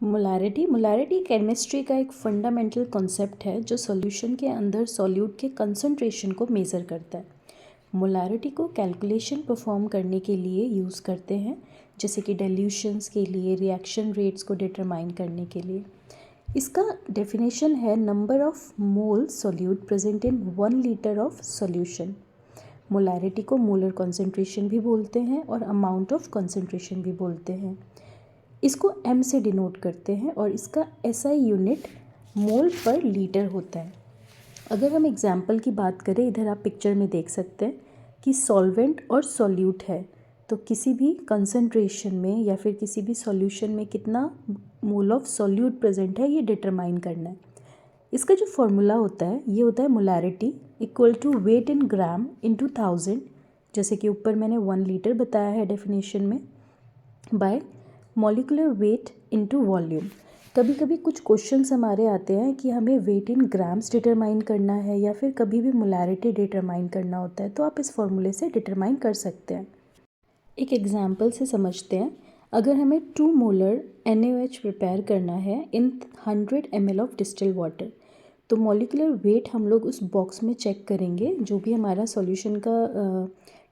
Molarity chemistry का एक fundamental concept है जो सॉल्यूशन के अंदर सॉल्यूट के कंसंट्रेशन को मेज़र करता है। मोलारिटी को कैलकुलेशन परफॉर्म करने के लिए यूज़ करते हैं, जैसे कि डाइल्यूशंस के लिए, रिएक्शन रेट्स को डिटरमाइन करने के लिए। इसका डेफिनेशन है number of mole solute present in 1 litre of solution. Molarity को मोलर कॉन्सेंट्रेशन भी बोलते हैं और अमाउंट ऑफ कॉन्सेंट्रेशन भी बोलते हैं। इसको m से डिनोट करते हैं और इसका SI यूनिट मोल पर लीटर होता है। अगर हम एग्जाम्पल की बात करें, इधर आप पिक्चर में देख सकते हैं कि सॉल्वेंट और सॉल्यूट है, तो किसी भी कंसंट्रेशन में या फिर किसी भी सॉल्यूशन में कितना मोल ऑफ सॉल्यूट प्रेजेंट है ये डिटरमाइन करना है। इसका जो फॉर्मूला होता है ये होता है molarity equal to weight in gram into 1000, जैसे कि ऊपर मैंने 1 लीटर बताया है डेफिनेशन में, bye molecular weight into volume. कभी कभी कुछ क्वेश्चंस हमारे आते हैं कि हमें वेट इन ग्राम्स डिटरमाइन करना है या फिर कभी भी मोलारिटी डिटरमाइन करना होता है, तो आप इस फॉर्मूले से डिटरमाइन कर सकते हैं। एक एग्जांपल से समझते हैं। अगर हमें 2 मोलर NaOH प्रिपेयर करना है इन 100 ml ऑफ डिस्टिल वाटर, तो मॉलिकुलर वेट हम लोग उस बॉक्स में चेक करेंगे। जो भी हमारा सॉल्यूशन का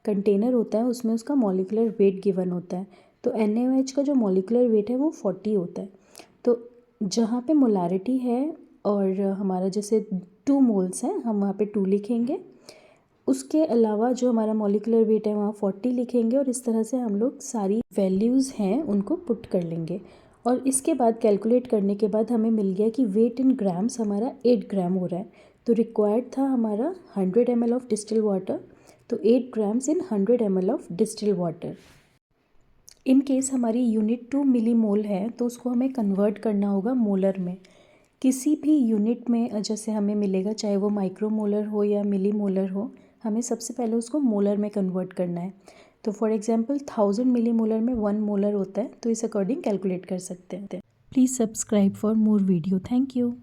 कंटेनर होता है उसमें उसका मॉलिकुलर वेट गिवन होता है। तो NaOH का जो मॉलिकुलर वेट है वो 40 होता है। तो जहाँ पे मोलारिटी है और हमारा जैसे 2 मोल्स हैं, हम वहाँ पे 2 लिखेंगे। उसके अलावा जो हमारा मॉलिकुलर वेट है वहाँ 40 लिखेंगे और इस तरह से हम लोग सारी वैल्यूज़ हैं उनको पुट कर लेंगे। और इसके बाद कैलकुलेट करने के बाद हमें मिल गया कि वेट इन ग्राम्स हमारा 8 ग्राम हो रहा है। तो रिक्वायर्ड था हमारा 100 ml ऑफ डिस्टिल वाटर, तो 8 grams in 100 ml of distil water. In case हमारी यूनिट 2 मिली मोल है तो उसको हमें कन्वर्ट करना होगा मोलर में। किसी भी यूनिट में जैसे हमें मिलेगा, चाहे वो माइक्रो मोलर हो या मिली मोलर हो, हमें सबसे पहले उसको मोलर में कन्वर्ट करना है। तो फॉर एग्जांपल 1000 मिली मोलर में 1 मोलर होता है, तो इस अकॉर्डिंग कैलकुलेट कर सकते हैं। Please subscribe for more video. Thank you.